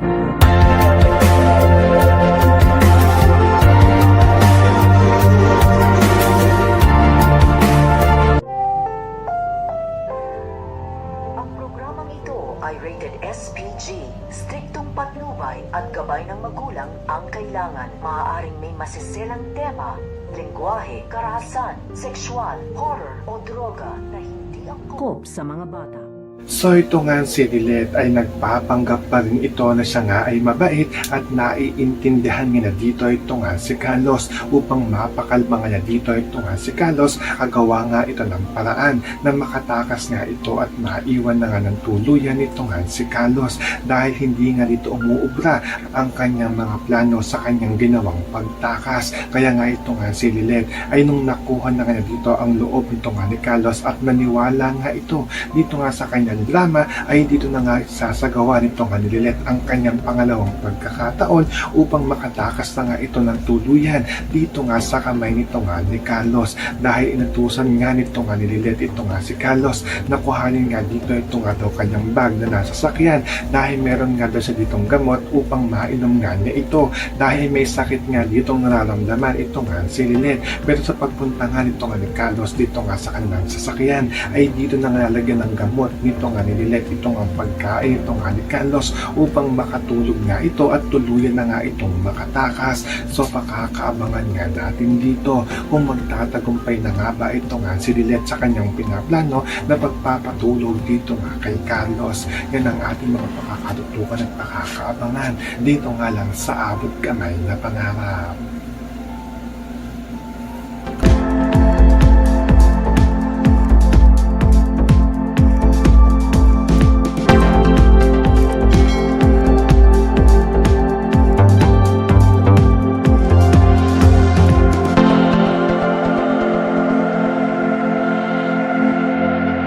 Ang programang ito ay rated SPG. Striktong patnubay at gabay ng magulang ang kailangan. Maaaring may masiselang tema, lengguwahe, karahasan, sexual, horror o droga na hindi angkop sa mga bata. So ito nga si Lilet ay nagpapanggap pa rin ito na siya nga ay mabait at naiintindihan niya na dito ito nga si Carlos. Upang mapakalma nga niya dito ito nga si Carlos, agawa nga ito ng paraan na makatakas nga ito at maiwan na nga ng tuluyan ito nga si Carlos, dahil hindi nga dito umuubra ang kanyang mga plano sa kanyang ginawang pagtakas. Kaya nga ito nga si Lilet ay nung nakuha na nga dito ang loob nito nga ni Carlos at naniwala nga ito dito nga sa kanyang drama, ay dito na nga sasagawa nito nga ni Lilet ang kanyang pangalawang pagkakataon upang makatakas na nga ito ng tuluyan dito nga sa kamay nito nga ni Carlos, dahil inutusan nga nito nga ni Lilet ito nga si Carlos na kuhanin nga dito ito nga daw kanyang bag na nasa sakyan, dahil meron nga daw siya ditong gamot upang mainom nga niya ito, dahil may sakit nga ditong nararamdaman ito nga si Lilet. Pero sa pagpunta nga nito nga ni Carlos dito nga sa kanilang sasakyan, ay dito na nga lalagyan ng gamot nito nga ni Lilet itong ang pagkain ito nga ni Carlos upang makatulog nga ito at tuluyan na nga itong makatakas. So pakakaabangan nga natin dito kung magtatagumpay na nga ba ito nga si Lilet sa kanyang pinaplano na pagpapatulog dito nga kay Carlos. Yan ang ating mga pakakatutukan at pakakaabangan dito nga lang sa Abot Kamay na Pangarap.